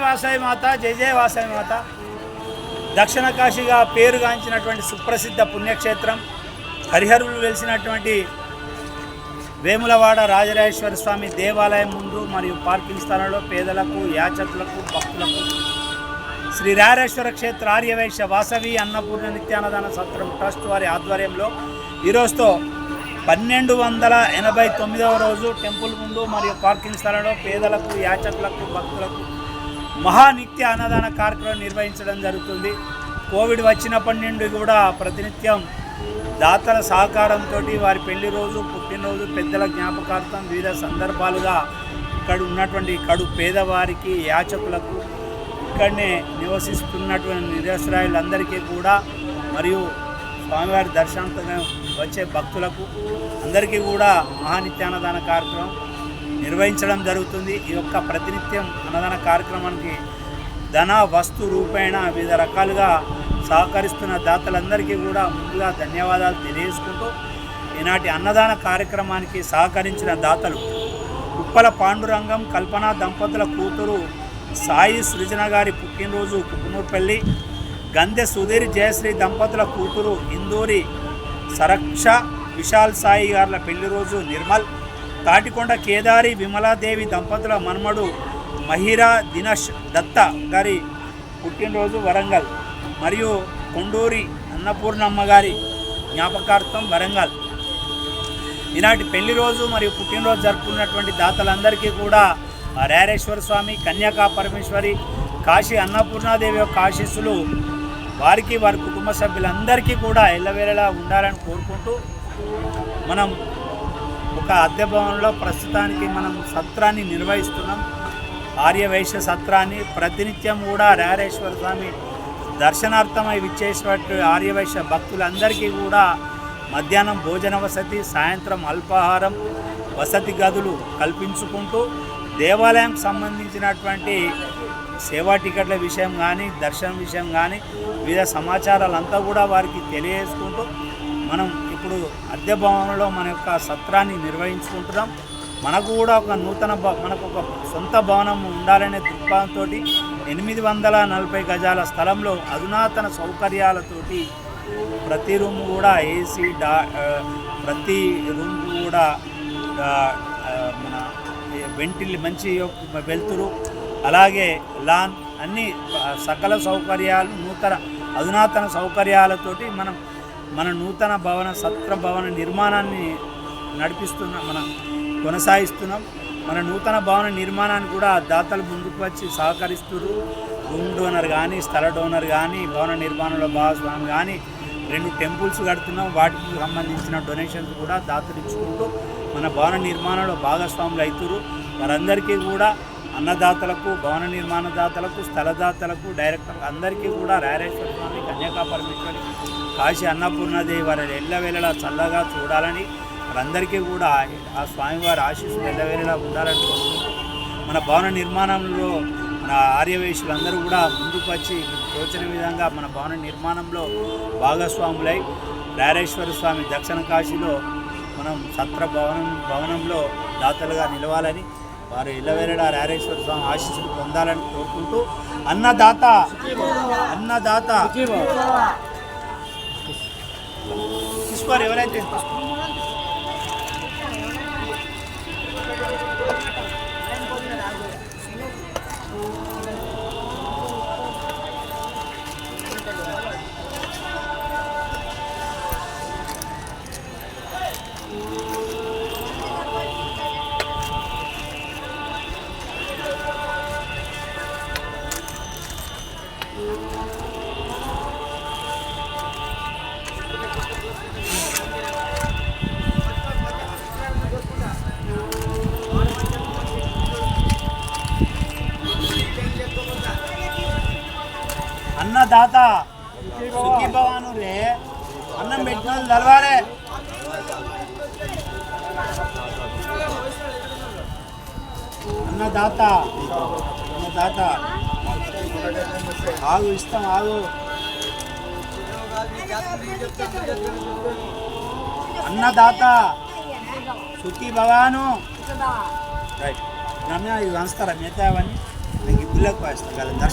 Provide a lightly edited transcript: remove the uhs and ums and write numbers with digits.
వాసవి మాత, జయ జయ వాసవి మాత. దక్షిణ కాశీగా పేరుగాంచినటువంటి సుప్రసిద్ధ పుణ్యక్షేత్రం, హరిహరులు వెలిసినటువంటి వేములవాడ రాజరాజేశ్వర స్వామి దేవాలయం ముందు మరియు పార్కింగ్ స్థలంలో పేదలకు, యాచకులకు, భక్తులకు శ్రీ రాజరాజేశ్వర క్షేత్ర ఆర్యవైశ్య వాసవి అన్నపూర్ణ నిత్యాన్నదాన సత్రం ట్రస్ట్ వారి ఆధ్వర్యంలో ఈరోజుతో 1289వ రోజు టెంపుల్ ముందు మరియు పార్కింగ్ స్థలంలో పేదలకు, యాచకులకు, భక్తులకు మహానిత్య అన్నదాన కార్యక్రమం నిర్వహించడం జరుగుతుంది. కోవిడ్ వచ్చినప్పటి నుండి కూడా ప్రతినిత్యం దాతల సహకారంతో వారి పెళ్లి రోజు, పుట్టినరోజు, పెద్దల జ్ఞాపకార్థం వివిధ సందర్భాలుగా ఇక్కడ ఉన్నటువంటి కడు పేదవారికి, యాచకులకు, ఇక్కడనే నివసిస్తున్నటువంటి నిరసరాయులందరికీ కూడా మరియు స్వామివారి దర్శనార్థంగా వచ్చే భక్తులకు అందరికీ కూడా మహానిత్యాన్నదాన కార్యక్రమం నిర్వహించడం జరుగుతుంది. ఈ యొక్క ప్రతినిత్యం అన్నదాన కార్యక్రమానికి ధన, వస్తు రూపేణ వివిధ రకాలుగా సహకరిస్తున్న దాతలందరికీ కూడా ముందుగా ధన్యవాదాలు తెలియజేసుకుంటూ, ఈనాటి అన్నదాన కార్యక్రమానికి సహకరించిన దాతలు ఉప్పల పాండురంగం, కల్పన దంపతుల కూతురు సాయి సృజన గారి పుట్టినరోజు కుకునూర్పల్లి, గందె సుధీర్ జయశ్రీ దంపతుల కూతురు ఇందూరి సరక్ష విశాల్ సాయి గారుల పెళ్లి రోజు నిర్మల్, తాటికొండ కేదారి విమలాదేవి దంపతుల మన్మడు మహిరా దినష్ దత్త గారి పుట్టినరోజు వరంగల్ మరియు కొండూరి అన్నపూర్ణమ్మ గారి జ్ఞాపకార్థం వరంగల్. ఈనాటి పెళ్లి రోజు మరియు పుట్టినరోజు జరుపుకున్నటువంటి దాతలందరికీ కూడా రాజరాజేశ్వర స్వామి, కన్యకా పరమేశ్వరి, కాశీ అన్నపూర్ణాదేవి యొక్క ఆశీస్సులు వారికి, వారి కుటుంబ సభ్యులందరికీ కూడా ఎల్లవేళలా ఉండాలని కోరుకుంటూ, మనం ఒక అద్దె భవనంలో ప్రస్తుతానికి మనం సత్రాన్ని నిర్వహిస్తున్నాం. ఆర్యవైశ్య సత్రాన్ని ప్రతినిత్యం కూడా రాజరాజేశ్వర స్వామి దర్శనార్థమై విచ్చేసినట్టు ఆర్యవైశ్య భక్తులందరికీ కూడా మధ్యాహ్నం భోజన వసతి, సాయంత్రం అల్పాహారం, వసతి గదులు కల్పించుకుంటూ దేవాలయంకి సంబంధించినటువంటి సేవా టికెట్ల విషయం కానీ, దర్శనం విషయం కానీ వివిధ సమాచారాలంతా కూడా వారికి తెలియజేసుకుంటూ మనం ఇప్పుడు అద్దె భవనంలో మన యొక్క సత్రాన్ని నిర్వహించుకుంటున్నాం. మనకు కూడా ఒక మనకు ఒక సొంత భవనం ఉండాలనే దృక్పథంతో 840 గజాల స్థలంలో అధునాతన సౌకర్యాలతోటి ప్రతి రూమ్ కూడా ఏసీ, ప్రతి రూమ్ కూడా మన మంచి వెలుతురు, అలాగే లాన్, అన్ని సకల సౌకర్యాలు, అధునాతన సౌకర్యాలతోటి మన నూతన సత్ర భవన నిర్మాణాన్ని కొనసాగిస్తున్నాం. మన నూతన భవన నిర్మాణాన్ని కూడా దాతలు ముందుకు వచ్చి సహకరిస్తున్నారు. రూమ్ డోనర్ కానీ, స్థల డోనర్ కానీ, భవన నిర్మాణంలో భాగస్వామి కానీ 2 టెంపుల్స్ కడుతున్నాం. వాటికి సంబంధించిన డొనేషన్స్ కూడా దాతలు ఇచ్చుకుంటూ మన భవన నిర్మాణంలో భాగస్వాములు అవుతారు. వారందరికీ కూడా అన్నదాతలకు, భవన నిర్మాణ దాతలకు, స్థలదాతలకు, డైరెక్టర్ అందరికీ కూడా రాజరాజేశ్వర స్వామి, కన్యకా పరమేశ్వరి, కాశీ అన్నపూర్ణాదేవి వారి ఎల్లవేళలా చల్లగా చూడాలని, వారందరికీ కూడా ఆ స్వామివారి ఆశీస్సులు ఎల్లవేళలా ఉండాలని కోరుకుంటూ, మన భవన నిర్మాణంలో మన ఆర్యవైశ్యులందరూ కూడా ముందుకు వచ్చి తోచిన విధంగా మన భవన నిర్మాణంలో భాగస్వాములై రాజరాజేశ్వర స్వామి దక్షిణ కాశీలో మనం సత్ర భవనంలో దాతలుగా నిలవాలని, వారు ఇళ్ళవేళలా రాజరాజేశ్వర స్వామి ఆశీస్సులు పొందాలని కోరుకుంటూ, అన్నదాత తీసుకోరు ఎవరైతే అన్నదాత సుఖీ భవాను రే, అన్నం పెట్టిన తెలవారే. అన్నదాత ఆగు, ఇస్తాం, ఆగు. అన్నదాత సుఖీ భవాను. రైట్, రమ్య ఇది వంచుతారా మిగతా అవన్నీ? గుళ్ళకు పోయిస్తాం కదా దర్శనం